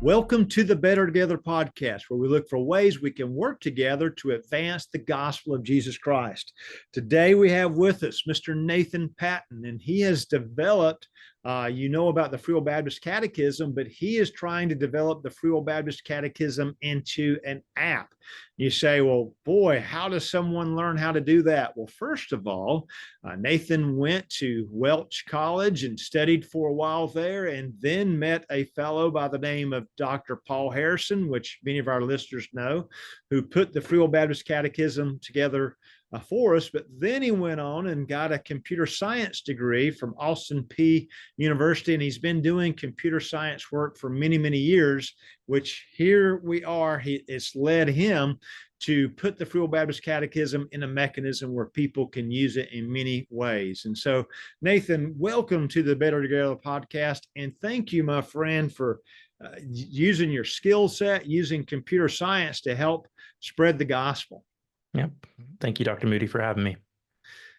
Welcome to the Better Together podcast, where we look for ways we can work together to advance the gospel of Jesus Christ. Today, we have with us Mr. Nathan Patton, and he has developed, about the Free Will Baptist Catechism, but he is trying to develop the Free Will Baptist Catechism into an app. You say, well, boy, how does someone learn how to do that? Well, first of all, Nathan went to Welch College and studied for a while there, and then met a fellow by the name of Dr. Paul Harrison, which many of our listeners know, who put the Free Will Baptist Catechism together for us. But then he went on and got a computer science degree from Austin Peay University, and he's been doing computer science work for many, many years, which here we are. It's led him to put the Free Will Baptist Catechism in a mechanism where people can use it in many ways. And so, Nathan, welcome to the Better Together podcast. And thank you, my friend, for using your skill set, using computer science to help spread the gospel. Yep. Thank you, Dr. Moody, for having me.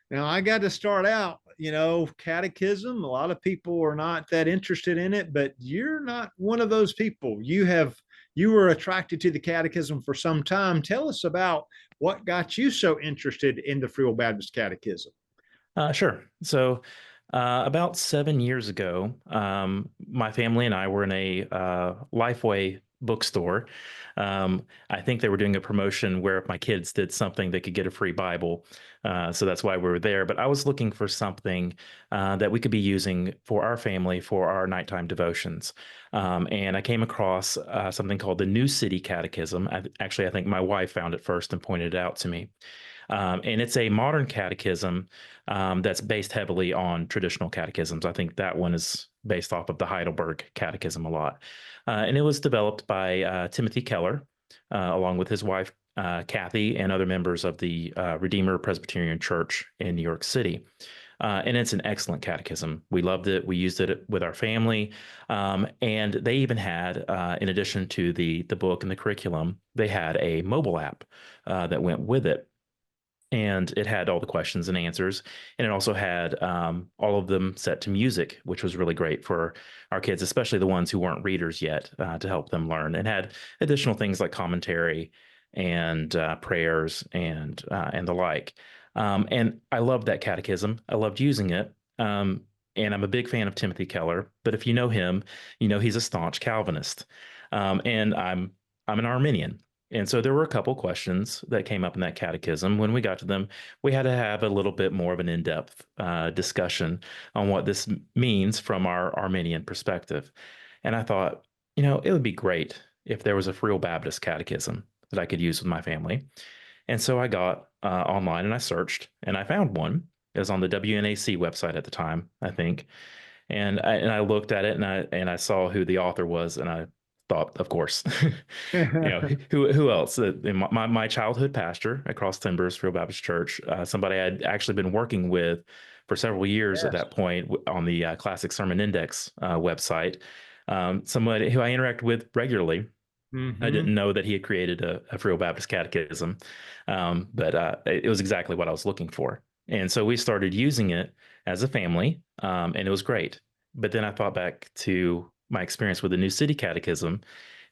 Now, I got to start out, catechism. A lot of people are not that interested in it, but you're not one of those people. You were attracted to the catechism for some time. Tell us about what got you so interested in the Free Will Baptist Catechism. Sure. So about 7 years ago, my family and I were in a Lifeway bookstore. I think they were doing a promotion where if my kids did something, they could get a free Bible. So that's why we were there. But I was looking for something that we could be using for our family for our nighttime devotions. And I came across something called the New City Catechism. I think my wife found it first and pointed it out to me. And it's a modern catechism that's based heavily on traditional catechisms. I think that one is based off of the Heidelberg Catechism a lot. And it was developed by Timothy Keller, along with his wife, Kathy, and other members of the Redeemer Presbyterian Church in New York City. And it's an excellent catechism. We loved it. We used it with our family. And they even had, in addition to the book and the curriculum, they had a mobile app that went with it. And it had all the questions and answers. And it also had all of them set to music, which was really great for our kids, especially the ones who weren't readers yet, to help them learn. It had additional things like commentary and prayers and the like. And I loved that catechism. I loved using it. And I'm a big fan of Timothy Keller. But if you know him, you know he's a staunch Calvinist. And I'm an Arminian. And so there were a couple questions that came up in that catechism. When we got to them, we had to have a little bit more of an in-depth discussion on what this means from our Arminian perspective. And I thought, it would be great if there was a Free Will Baptist catechism that I could use with my family. And so I got online and I searched and I found one. It was on the WNAC website at the time, I think. And I looked at it and I saw who the author was, and I thought, of course, who else? My childhood pastor at Cross Timbers Free Will Baptist Church, somebody I'd actually been working with for several years at that point on the Classic Sermon Index website, somebody who I interact with regularly. Mm-hmm. I didn't know that he had created a Free Will Baptist Catechism, but it was exactly what I was looking for. And so we started using it as a family, and it was great. But then I thought back to my experience with the New City Catechism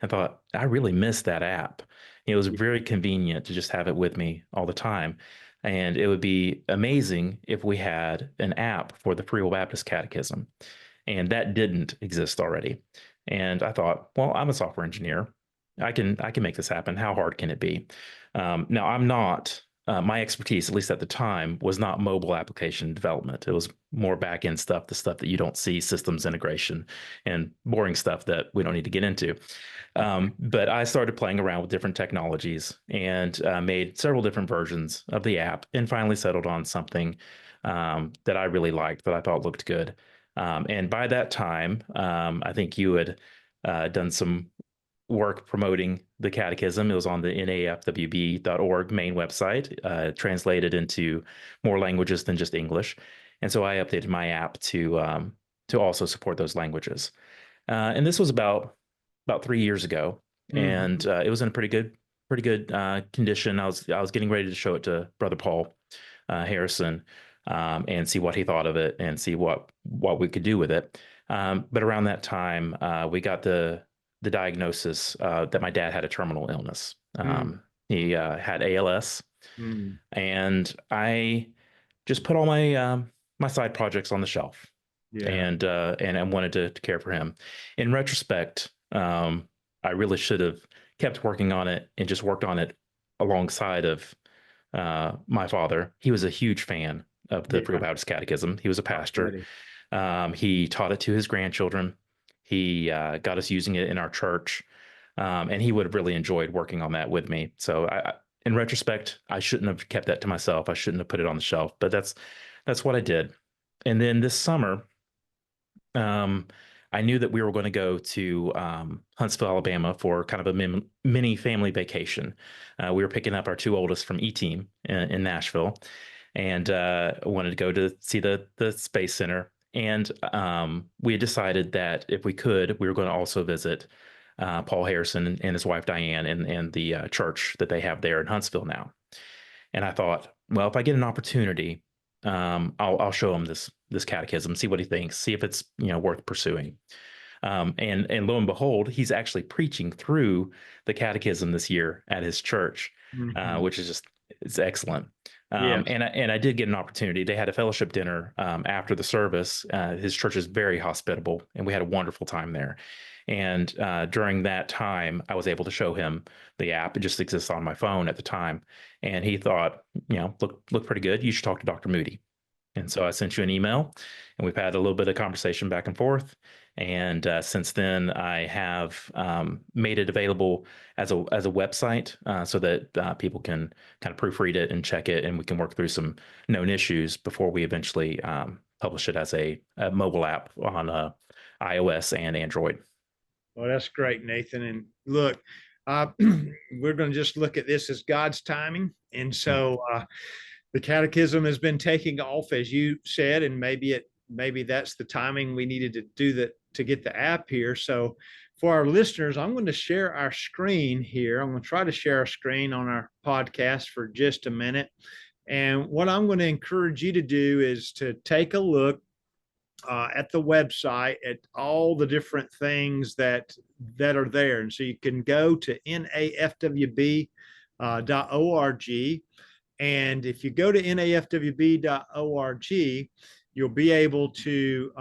and thought, I really missed that app. It was very convenient to just have it with me all the time. And it would be amazing if we had an app for the Free Will Baptist Catechism. And that didn't exist already. And I thought, well, I'm a software engineer. I can make this happen. How hard can it be? Now, I'm not. My expertise, at least at the time, was not mobile application development. It was more back-end stuff, the stuff that you don't see, systems integration, and boring stuff that we don't need to get into. But I started playing around with different technologies and made several different versions of the app and finally settled on something that I really liked, that I thought looked good. And by that time, I think you had done some work promoting the catechism. It was on the NAFWB.org main website, translated into more languages than just English. And so I updated my app to also support those languages. And this was about 3 years ago, and it was in a pretty good condition. I was getting ready to show it to Brother Paul Harrison and see what he thought of it and see what we could do with it. But around that time, we got the the diagnosis that my dad had a terminal illness. Mm, He had ALS, mm, and I just put all my my side projects on the shelf, yeah. and I wanted to care for him. In retrospect, I really should have kept working on it and just worked on it alongside of my father. He was a huge fan of the Free Yeah. Baptist Catechism. He was a Oh, pastor. buddy. He taught it to his grandchildren. He got us using it in our church, and he would have really enjoyed working on that with me. So, in retrospect, I shouldn't have kept that to myself. I shouldn't have put it on the shelf, but that's what I did. And then this summer, um, I knew that we were going to go to Huntsville, Alabama for kind of a mini family vacation. We were picking up our two oldest from E-Team in Nashville, and wanted to go to see the Space Center. And we had decided that if we could, we were going to also visit Paul Harrison and his wife Diane and the church that they have there in Huntsville now. And I thought, well, if I get an opportunity, I'll show him this catechism, see what he thinks, see if it's worth pursuing. And lo and behold, he's actually preaching through the catechism this year at his church, Mhm. which is just it's excellent. Yes. And I did get an opportunity. They had a fellowship dinner after the service. His church is very hospitable, and we had a wonderful time there. And during that time, I was able to show him the app. It just exists on my phone at the time, and he thought, look pretty good. You should talk to Dr. Moody. And so I sent you an email, and we've had a little bit of conversation back and forth. And since then, I have made it available as a website so that people can kind of proofread it and check it, and we can work through some known issues before we eventually publish it as a mobile app on iOS and Android. Well, that's great, Nathan. And look, we're going to just look at this as God's timing. And so the catechism has been taking off, as you said, and maybe that's the timing we needed to do that to get the app here. So for our listeners, I'm going to share our screen here. I'm going to try to share our screen on our podcast for just a minute. And what I'm going to encourage you to do is to take a look at the website at all the different things that are there. And so you can go to NAFWB.org. And if you go to NAFWB.org, you'll be able to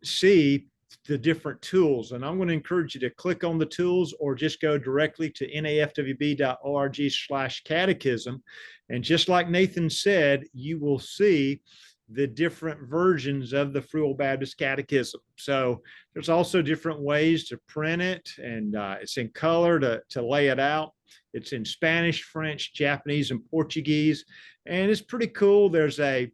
see the different tools. And I'm going to encourage you to click on the tools or just go directly to nafwb.org/catechism. And just like Nathan said, you will see the different versions of the Free Will Baptist Catechism. So there's also different ways to print it, and it's in color to lay it out. It's in Spanish, French, Japanese, and Portuguese, and it's pretty cool. There is a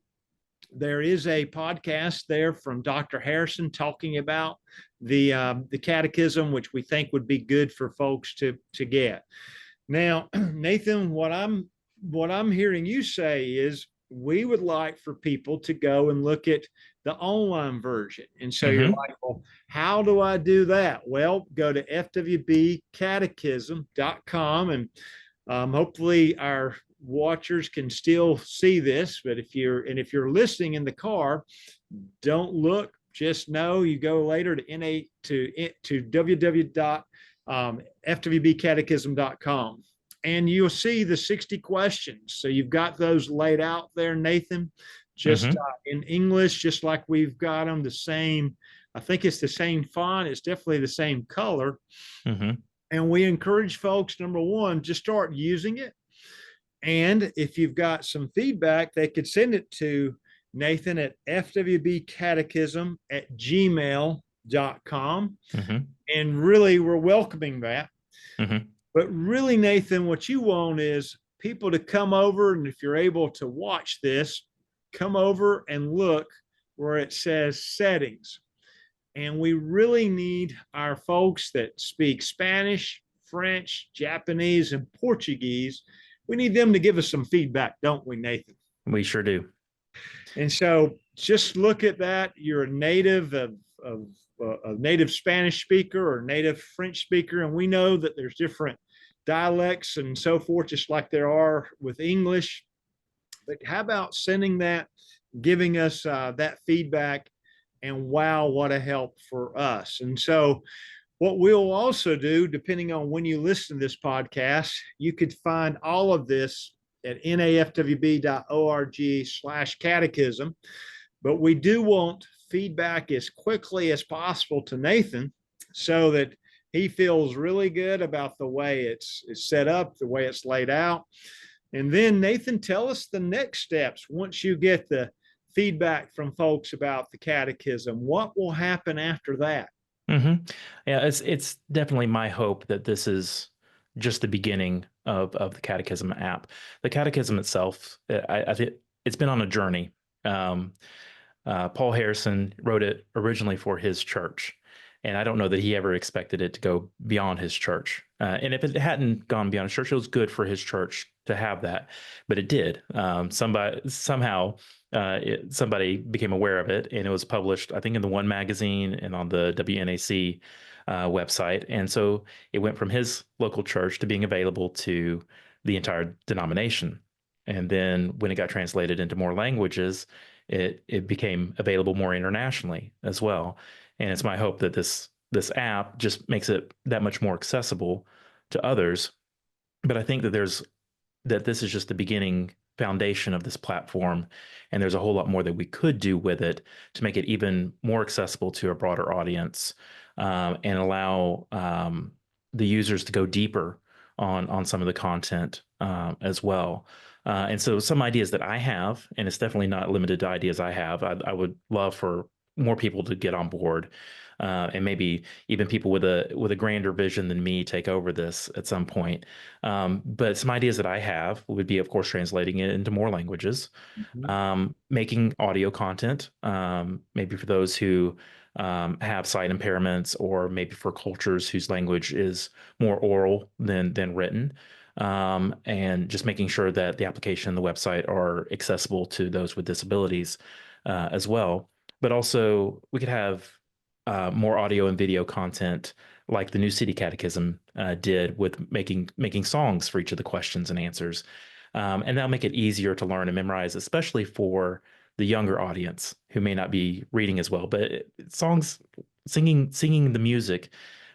podcast there from Dr. Harrison talking about the catechism, which we think would be good for folks to get. Now, Nathan, what I'm hearing you say is we would like for people to go and look at the online version. And so you're like, well, how do I do that? Well, go to FWBcatechism.com, and hopefully our watchers can still see this. But if you're listening in the car, don't look. Just know you go later to www.fwbcatechism.com. And you'll see the 60 questions. So you've got those laid out there, Nathan, just in English, just like we've got them the same. I think it's the same font. It's definitely the same color. And we encourage folks, number one, just start using it. And if you've got some feedback, they could send it to Nathan at fwbcatechism@gmail.com. And really, we're welcoming that. But really, Nathan, what you want is people to come over, and if you're able to watch this, come over and look where it says settings. And we really need our folks that speak Spanish, French, Japanese, and Portuguese. We need them to give us some feedback, don't we, Nathan? We sure do. And so just look at that. You're a native a native Spanish speaker or native French speaker, and we know that there's different dialects and so forth, just like there are with English. But how about sending that, giving us that feedback? And wow, what a help for us. And so, what we'll also do, depending on when you listen to this podcast, you could find all of this at nafwb.org/catechism. But we do want feedback as quickly as possible to Nathan so that he feels really good about the way it's set up, the way it's laid out. And then, Nathan, tell us the next steps once you get the feedback from folks about the catechism. What will happen after that? Mm-hmm. Yeah, it's definitely my hope that this is just the beginning of the Catechism app. The Catechism itself, I think it's been on a journey. Um, Paul Harrison wrote it originally for his church, and I don't know that he ever expected it to go beyond his church. And if it hadn't gone beyond his church, it was good for his church to have that, but it did. Somebody became aware of it, and it was published, I think, in the One magazine and on the WNAC website. And so it went from his local church to being available to the entire denomination. And then when it got translated into more languages, it became available more internationally as well. And it's my hope that this app just makes it that much more accessible to others. But I think that this is just the beginning foundation of this platform, and there's a whole lot more that we could do with it to make it even more accessible to a broader audience, and allow the users to go deeper on some of the content as well. And so some ideas that I have, and it's definitely not limited to ideas I have, I would love for more people to get on board, and maybe even people with a grander vision than me take over this at some point. But some ideas that I have would be, of course, translating it into more languages, making audio content, maybe for those who have sight impairments, or maybe for cultures whose language is more oral than written, and just making sure that the application and the website are accessible to those with disabilities as well. But also, we could have more audio and video content, like the New City Catechism did, with making songs for each of the questions and answers, and that'll make it easier to learn and memorize, especially for the younger audience who may not be reading as well. But songs, singing the music,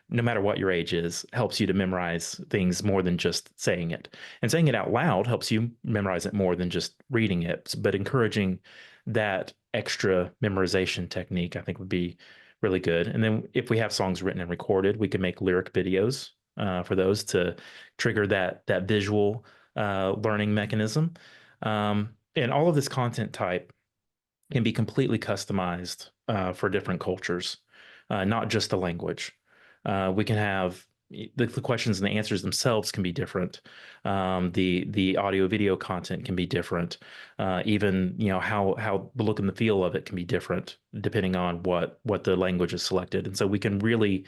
no matter what your age is, helps you to memorize things more than just saying it. And saying it out loud helps you memorize it more than just reading it. But encouraging that extra memorization technique, I think, would be really good. And then if we have songs written and recorded, we can make lyric videos for those to trigger that visual learning mechanism. And all of this content type can be completely customized for different cultures, not just the language. We can have the questions and the answers themselves can be different. The audio video content can be different. Even how the look and the feel of it can be different depending on what the language is selected. And so we can really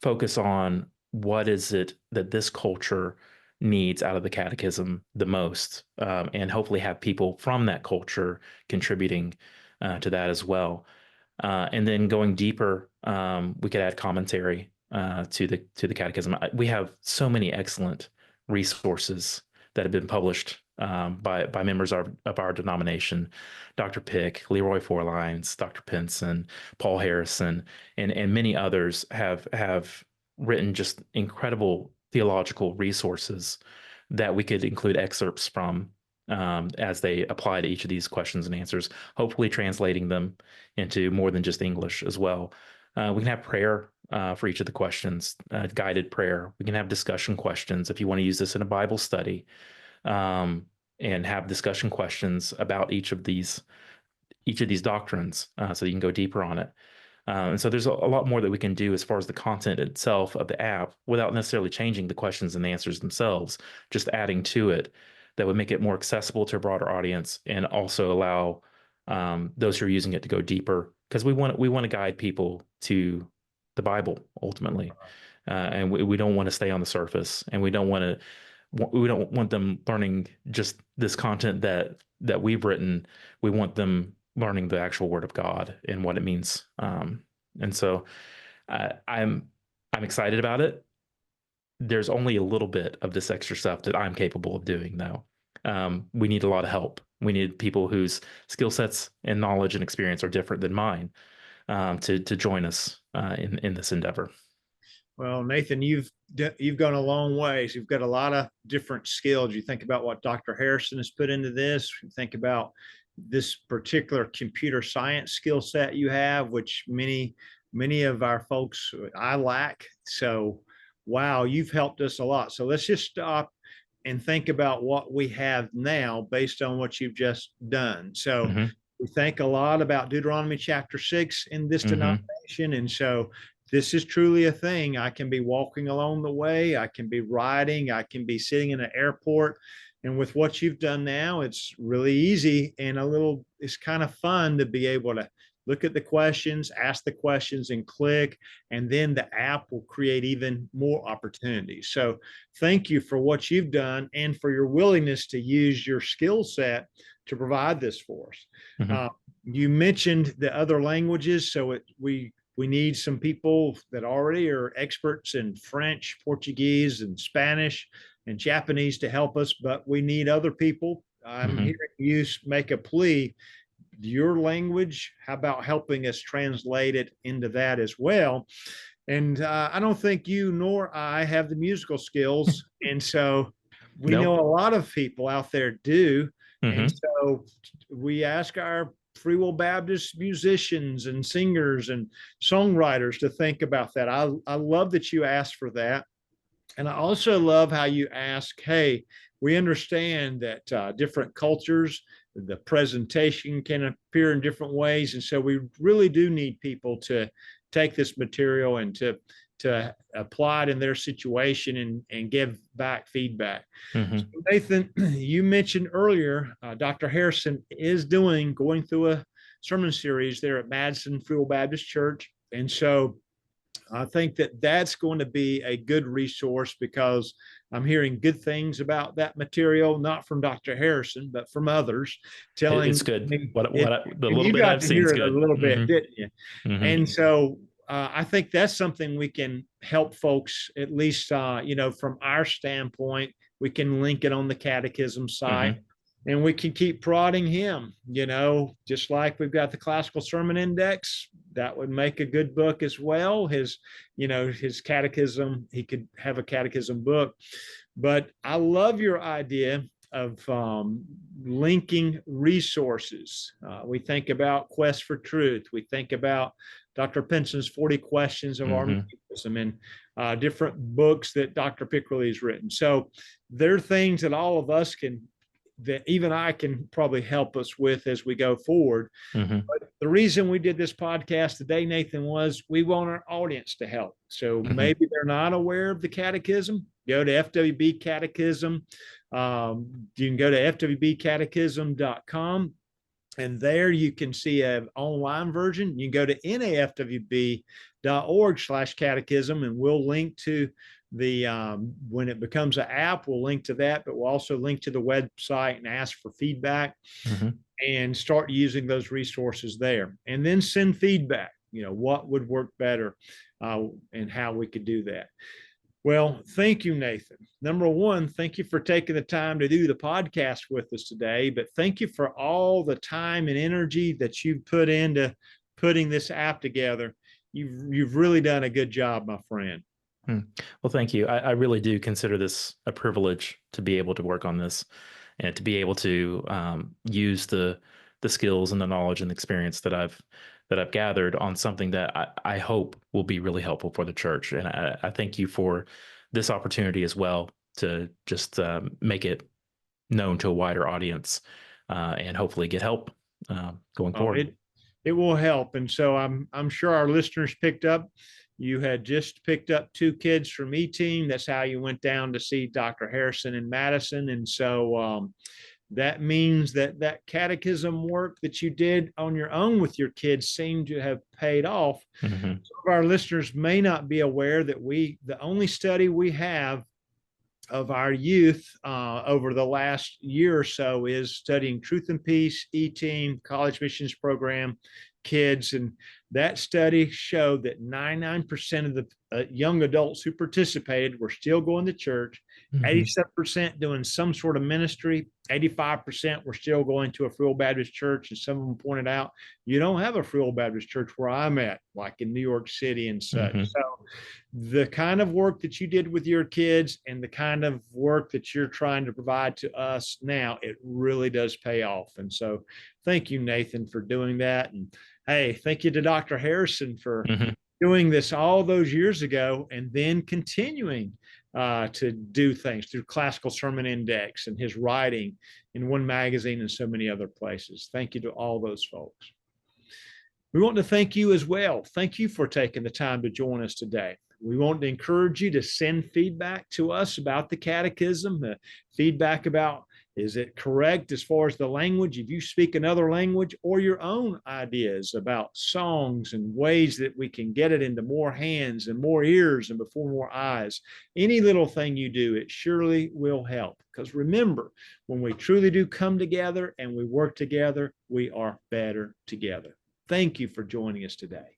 focus on what is it that this culture needs out of the catechism the most, and hopefully have people from that culture contributing to that as well. And then going deeper, we could add commentary to the catechism. We have so many excellent resources that have been published by members of our denomination: Dr. Pick, Leroy Forlines, Dr. Pinson, Paul Harrison, and many others have written just incredible theological resources that we could include excerpts from as they apply to each of these questions and answers, hopefully translating them into more than just English as well. We can have prayer for each of the questions, guided prayer. We can have discussion questions if you want to use this in a Bible study, and have discussion questions about each of these doctrines, so you can go deeper on it. And so there's a lot more that we can do as far as the content itself of the app without necessarily changing the questions and the answers themselves, just adding to it that would make it more accessible to a broader audience, and also allow those who are using it to go deeper, because we want to guide people to the Bible ultimately, and we don't want to stay on the surface, and we don't want them learning just this content that we've written. We want them learning the actual Word of God and what it means. And so I'm excited about it. There's only a little bit of this extra stuff that I'm capable of doing, though. We need a lot of help We need people whose skill sets and knowledge and experience are different than mine, to join us in this endeavor. Well, Nathan, you've gone a long ways. You've got a lot of different skills. You think about what Dr. Harrison has put into this. You think about this particular computer science skill set you have, which many of our folks I lack. So, wow, you've helped us a lot. So let's just stop and think about what we have now based on what you've just done. So Mm-hmm. we think a lot about Deuteronomy chapter 6 in this Mm-hmm. denomination. And so this is truly a thing. I can be walking along the way. I can be riding. I can be sitting in an airport. And with what you've done now, it's really easy and it's kind of fun to be able to look at the questions, ask the questions, and click. And then the app will create even more opportunities. So thank you for what you've done and for your willingness to use your skill set to provide this for us. Mm-hmm. You mentioned the other languages. So we need some people that already are experts in French, Portuguese, and Spanish and Japanese to help us, but we need other people. I'm hearing you make a plea. Your language, how about helping us translate it into that as well? And I don't think you nor I have the musical skills. And so we know a lot of people out there do. And so we ask our Free Will Baptist musicians and singers and songwriters to think about that. I love that you asked for that. And I also love how you ask, hey, we understand that different cultures, the presentation can appear in different ways. And so we really do need people to take this material and to apply it in their situation and give back feedback. So Nathan, you mentioned earlier, Dr. Harrison is going through a sermon series there at Madison Free Will Baptist Church. And so I think that's going to be a good resource because I'm hearing good things about that material, not from Dr. Harrison, but from others telling it's good. me The little bit I've seen is good. A little bit, didn't you? And so I think that's something we can help folks, at least, from our standpoint. We can link it on the catechism site. And we can keep prodding him, just like we've got the classical sermon index. That would make a good book as well. His catechism, he could have a catechism book. But I love your idea of linking resources. We think about Quest for Truth. We think about Dr. Penson's 40 Questions of Arminianism and different books that Dr. Pickrell has written. So there are things that all of us that even I can probably help us with as we go forward. But the reason we did this podcast today, Nathan, was we want our audience to help. So maybe they're not aware of the catechism. Go to FWB Catechism. You can go to FWBcatechism.com. And there you can see an online version. You can go to NAFWB.org/catechism, and we'll link to when it becomes an app, we'll link to that, but we'll also link to the website and ask for feedback and start using those resources there. And then send feedback, what would work better and how we could do that. Well, thank you, Nathan. Number one, thank you for taking the time to do the podcast with us today, but thank you for all the time and energy that you've put into putting this app together. You've really done a good job, my friend. Well, thank you. I really do consider this a privilege to be able to work on this and to be able to use the skills and the knowledge and experience that I've gathered on something that I hope will be really helpful for the church. And I thank you for this opportunity as well to just make it known to a wider audience and hopefully get help going forward. It will help. And so I'm sure our listeners picked up. You had just picked up 2 kids from E-Team. That's how you went down to see Dr. Harrison in Madison. And so that means that catechism work that you did on your own with your kids seemed to have paid off. Some of our listeners may not be aware that the only study we have of our youth over the last year or so is studying Truth and Peace, E-Team, College Missions Program, kids. And that study showed that 99% of the young adults who participated were still going to church, Mhm. 87% doing some sort of ministry. 85% were still going to a Free Old Baptist church. And some of them pointed out, you don't have a Free Old Baptist church where I'm at, like in New York City and such. Mhm. So the kind of work that you did with your kids and the kind of work that you're trying to provide to us now, it really does pay off. And so thank you, Nathan, for doing that. And hey, thank you to Dr. Harrison for Mhm. doing this all those years ago and then continuing to do things through Classical Sermon Index and his writing in one magazine and so many other places. Thank you to all those folks. We want to thank you as well. Thank you for taking the time to join us today. We want to encourage you to send feedback to us about the catechism, feedback about is it correct as far as the language, if you speak another language, or your own ideas about songs and ways that we can get it into more hands and more ears and before more eyes. Any little thing you do, it surely will help. Because remember, when we truly do come together and we work together, we are better together. Thank you for joining us today.